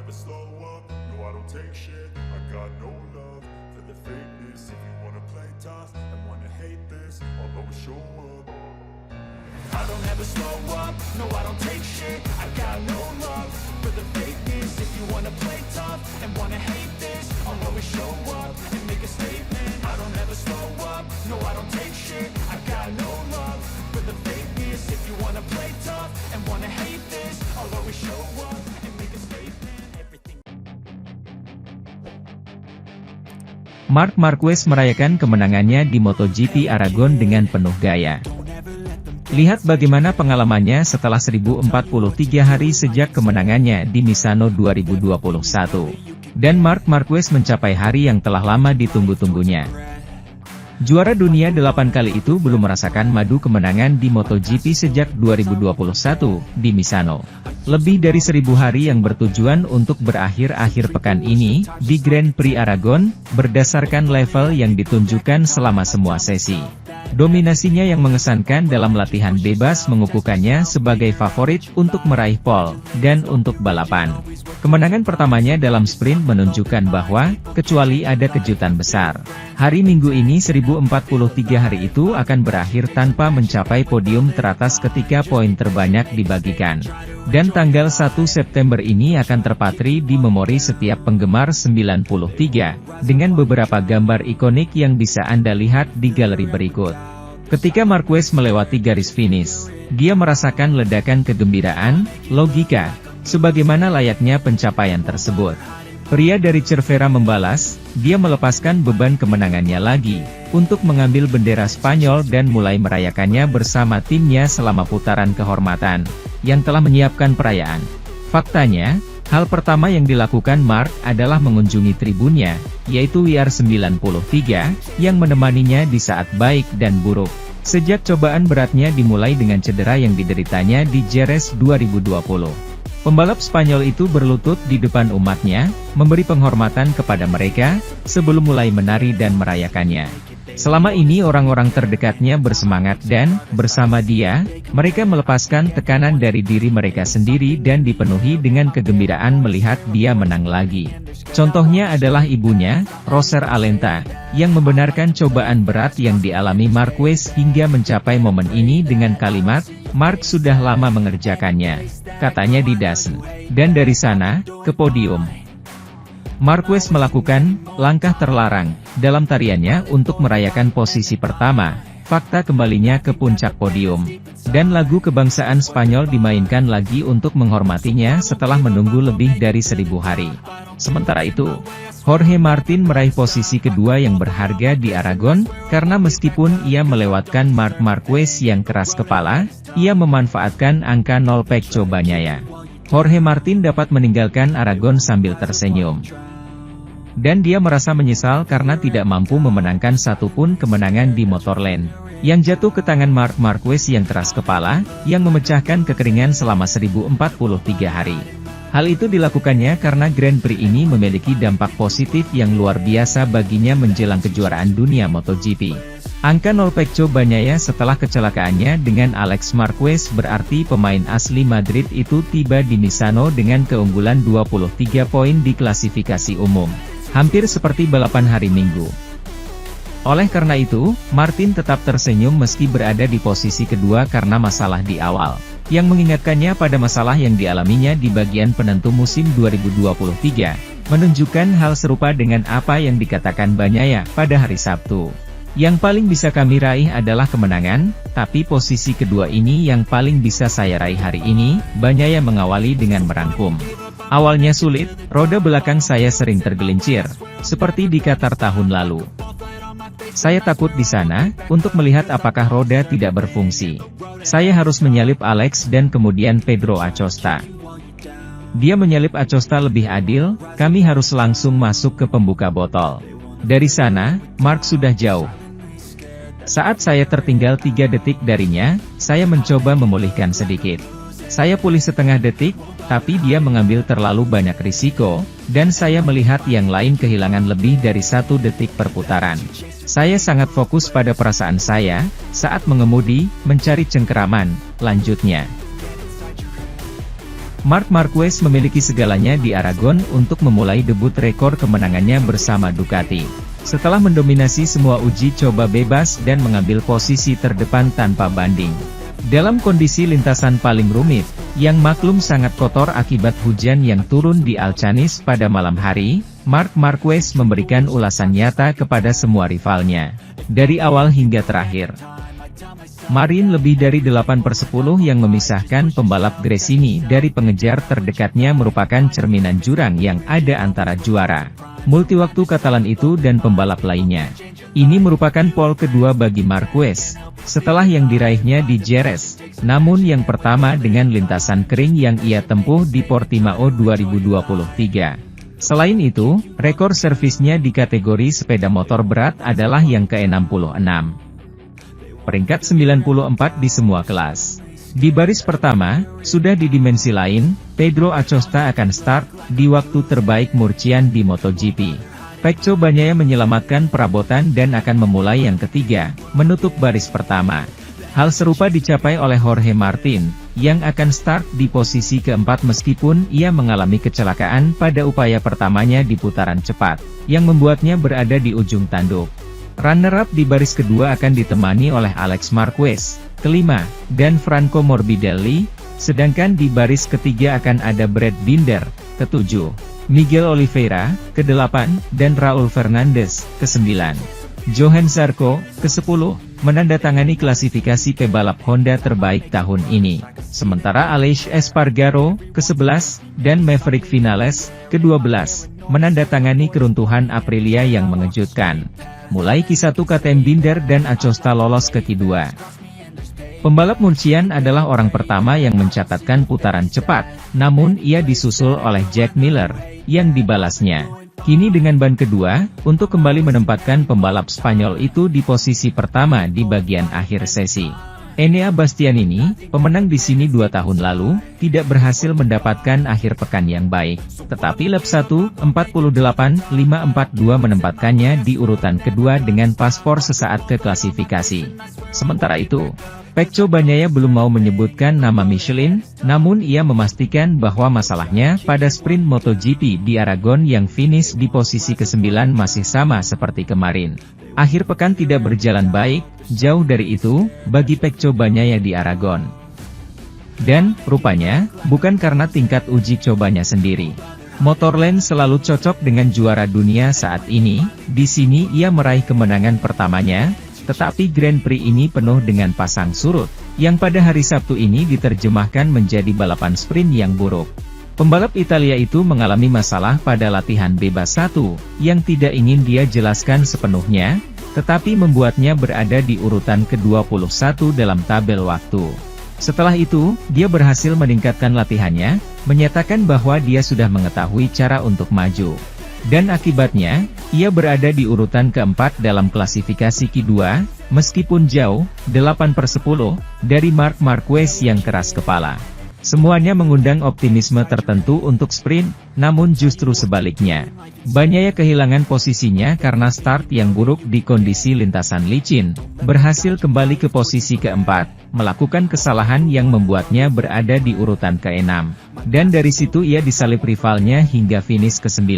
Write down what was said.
never slow up, no I don't take shit. I got no love for the fakeness. If you wanna play tough and wanna hate this, I'll always show up. I don't ever slow up, no I don't take shit. I got no love for the fakeness. If you wanna play tough and wanna hate this, I'll always show up and make a statement. I don't ever slow up, no I don't take shit. I got no love for the fakeness. If you wanna play tough and wanna hate this, I'll always show up and make a statement. Everything. Marc Marquez merayakan kemenangannya di MotoGP Aragon dengan penuh gaya. Lihat bagaimana pengalamannya setelah 1043 hari sejak kemenangannya di Misano 2021. Dan Marc Marquez mencapai hari yang telah lama ditunggu-tunggunya. Juara dunia 8 kali itu belum merasakan madu kemenangan di MotoGP sejak 2021 di Misano. Lebih dari 1000 hari yang bertujuan untuk berakhir akhir pekan ini di Grand Prix Aragon, berdasarkan level yang ditunjukkan selama semua sesi. Dominasinya yang mengesankan dalam latihan bebas mengukuhkannya sebagai favorit untuk meraih pole, dan untuk balapan. Kemenangan pertamanya dalam sprint menunjukkan bahwa, kecuali ada kejutan besar, hari Minggu ini 1043 hari itu akan berakhir tanpa mencapai podium teratas ketika poin terbanyak dibagikan. Dan tanggal 1 September ini akan terpatri di memori setiap penggemar 93, dengan beberapa gambar ikonik yang bisa Anda lihat di galeri berikut. Ketika Marquez melewati garis finish, dia merasakan ledakan kegembiraan, logika, sebagaimana layaknya pencapaian tersebut. Pria dari Cervera membalas, dia melepaskan beban kemenangannya lagi, untuk mengambil bendera Spanyol dan mulai merayakannya bersama timnya selama putaran kehormatan, yang telah menyiapkan perayaan. Faktanya, hal pertama yang dilakukan Marc adalah mengunjungi tribunnya, yaitu WR93, yang menemaninya di saat baik dan buruk. Sejak cobaan beratnya dimulai dengan cedera yang dideritanya di Jerez 2020. Pembalap Spanyol itu berlutut di depan umatnya, memberi penghormatan kepada mereka, sebelum mulai menari dan merayakannya. Selama ini orang-orang terdekatnya bersemangat dan, bersama dia, mereka melepaskan tekanan dari diri mereka sendiri dan dipenuhi dengan kegembiraan melihat dia menang lagi. Contohnya adalah ibunya, Roser Alenta, yang membenarkan cobaan berat yang dialami Marquez hingga mencapai momen ini dengan kalimat, "Marc sudah lama mengerjakannya," katanya di Dazen. Dan dari sana, ke podium. Marquez melakukan langkah terlarang dalam tariannya untuk merayakan posisi pertama, fakta kembalinya ke puncak podium. Dan lagu kebangsaan Spanyol dimainkan lagi untuk menghormatinya setelah menunggu lebih dari 1000 hari. Sementara itu, Jorge Martin meraih posisi kedua yang berharga di Aragon, karena meskipun ia melewatkan Marc Marquez yang keras kepala, ia memanfaatkan angka 0 Pecco Bagnaia. Jorge Martin dapat meninggalkan Aragon sambil tersenyum. Dan dia merasa menyesal karena tidak mampu memenangkan satupun kemenangan di Motorland, yang jatuh ke tangan Marc Marquez yang keras kepala, yang memecahkan kekeringan selama 1043 hari. Hal itu dilakukannya karena Grand Prix ini memiliki dampak positif yang luar biasa baginya menjelang kejuaraan dunia MotoGP. Angka 0 Pecco Bagnaia setelah kecelakaannya dengan Alex Marquez berarti pemain asli Madrid itu tiba di Misano dengan keunggulan 23 poin di klasifikasi umum. Hampir seperti balapan hari Minggu. Oleh karena itu, Martin tetap tersenyum meski berada di posisi kedua karena masalah di awal, yang mengingatkannya pada masalah yang dialaminya di bagian penentu musim 2023, menunjukkan hal serupa dengan apa yang dikatakan Bagnaia pada hari Sabtu. Yang paling bisa kami raih adalah kemenangan, tapi posisi kedua ini yang paling bisa saya raih hari ini, Bagnaia mengawali dengan merangkum. Awalnya sulit, roda belakang saya sering tergelincir, seperti di Qatar tahun lalu. Saya takut di sana, untuk melihat apakah roda tidak berfungsi. Saya harus menyalip Alex dan kemudian Pedro Acosta. Dia menyalip Acosta lebih adil, kami harus langsung masuk ke pembuka botol. Dari sana, Marc sudah jauh. Saat saya tertinggal 3 detik darinya, saya mencoba memulihkan sedikit. Saya pulih setengah detik, tapi dia mengambil terlalu banyak risiko, dan saya melihat yang lain kehilangan lebih dari 1 detik per putaran. Saya sangat fokus pada perasaan saya, saat mengemudi, mencari cengkeraman, lanjutnya. Marc Marquez memiliki segalanya di Aragon untuk memulai debut rekor kemenangannya bersama Ducati. Setelah mendominasi semua uji coba bebas dan mengambil posisi terdepan tanpa banding. Dalam kondisi lintasan paling rumit, yang maklum sangat kotor akibat hujan yang turun di Alcanis pada malam hari, Marc Marquez memberikan ulasan nyata kepada semua rivalnya. Dari awal hingga terakhir. Marin lebih dari 8/10 yang memisahkan pembalap Gresini dari pengejar terdekatnya merupakan cerminan jurang yang ada antara juara multiwaktu Katalan itu dan pembalap lainnya. Ini merupakan pole kedua bagi Marquez, setelah yang diraihnya di Jerez, namun yang pertama dengan lintasan kering yang ia tempuh di Portimao 2023. Selain itu, rekor servisnya di kategori sepeda motor berat adalah yang ke-66. Peringkat 94 di semua kelas. Di baris pertama, sudah di dimensi lain, Pedro Acosta akan start di waktu terbaik Murcian di MotoGP. Pecco Bagnaia menyelamatkan perabotan dan akan memulai yang ketiga, menutup baris pertama. Hal serupa dicapai oleh Jorge Martin, yang akan start di posisi keempat meskipun ia mengalami kecelakaan pada upaya pertamanya di putaran cepat, yang membuatnya berada di ujung tanduk. Runner-up di baris kedua akan ditemani oleh Alex Marquez, kelima, dan Franco Morbidelli, sedangkan di baris ketiga akan ada Brad Binder, ketujuh, Miguel Oliveira, ke-8, dan Raul Fernandez, ke-9. Johan Zarco, ke-10, menandatangani klasifikasi pebalap Honda terbaik tahun ini. Sementara Aleix Espargaro, ke-11, dan Maverick Vinales, ke-12, menandatangani keruntuhan Aprilia yang mengejutkan. Mulai Q1 KTM Binder dan Acosta lolos ke Q2. Pembalap Murcian adalah orang pertama yang mencatatkan putaran cepat, namun ia disusul oleh Jack Miller, yang dibalasnya. Kini dengan ban kedua, untuk kembali menempatkan pembalap Spanyol itu di posisi pertama di bagian akhir sesi. Enea Bastianini, pemenang di sini 2 tahun lalu, tidak berhasil mendapatkan akhir pekan yang baik. Tetapi lap 1, 48.542 menempatkannya di urutan kedua dengan paspor sesaat ke klasifikasi. Sementara itu, Pecco Bagnaia belum mau menyebutkan nama Michelin, namun ia memastikan bahwa masalahnya pada sprint MotoGP di Aragon yang finish di posisi ke-9 masih sama seperti kemarin. Akhir pekan tidak berjalan baik, jauh dari itu, bagi Pecco Bagnaia di Aragon. Dan, rupanya, bukan karena tingkat uji cobanya sendiri. Motorland selalu cocok dengan juara dunia saat ini, di sini ia meraih kemenangan pertamanya, tetapi Grand Prix ini penuh dengan pasang surut, yang pada hari Sabtu ini diterjemahkan menjadi balapan sprint yang buruk. Pembalap Italia itu mengalami masalah pada latihan bebas 1, yang tidak ingin dia jelaskan sepenuhnya, tetapi membuatnya berada di urutan ke-21 dalam tabel waktu. Setelah itu, dia berhasil meningkatkan latihannya, menyatakan bahwa dia sudah mengetahui cara untuk maju. Dan akibatnya, ia berada di urutan keempat dalam klasifikasi Q2, meskipun jauh, 8/10, dari Marc Marquez yang keras kepala. Semuanya mengundang optimisme tertentu untuk sprint, namun justru sebaliknya. Bagnaia kehilangan posisinya karena start yang buruk di kondisi lintasan licin, berhasil kembali ke posisi keempat, melakukan kesalahan yang membuatnya berada di urutan ke-6. Dan dari situ ia disalip rivalnya hingga finish ke-9.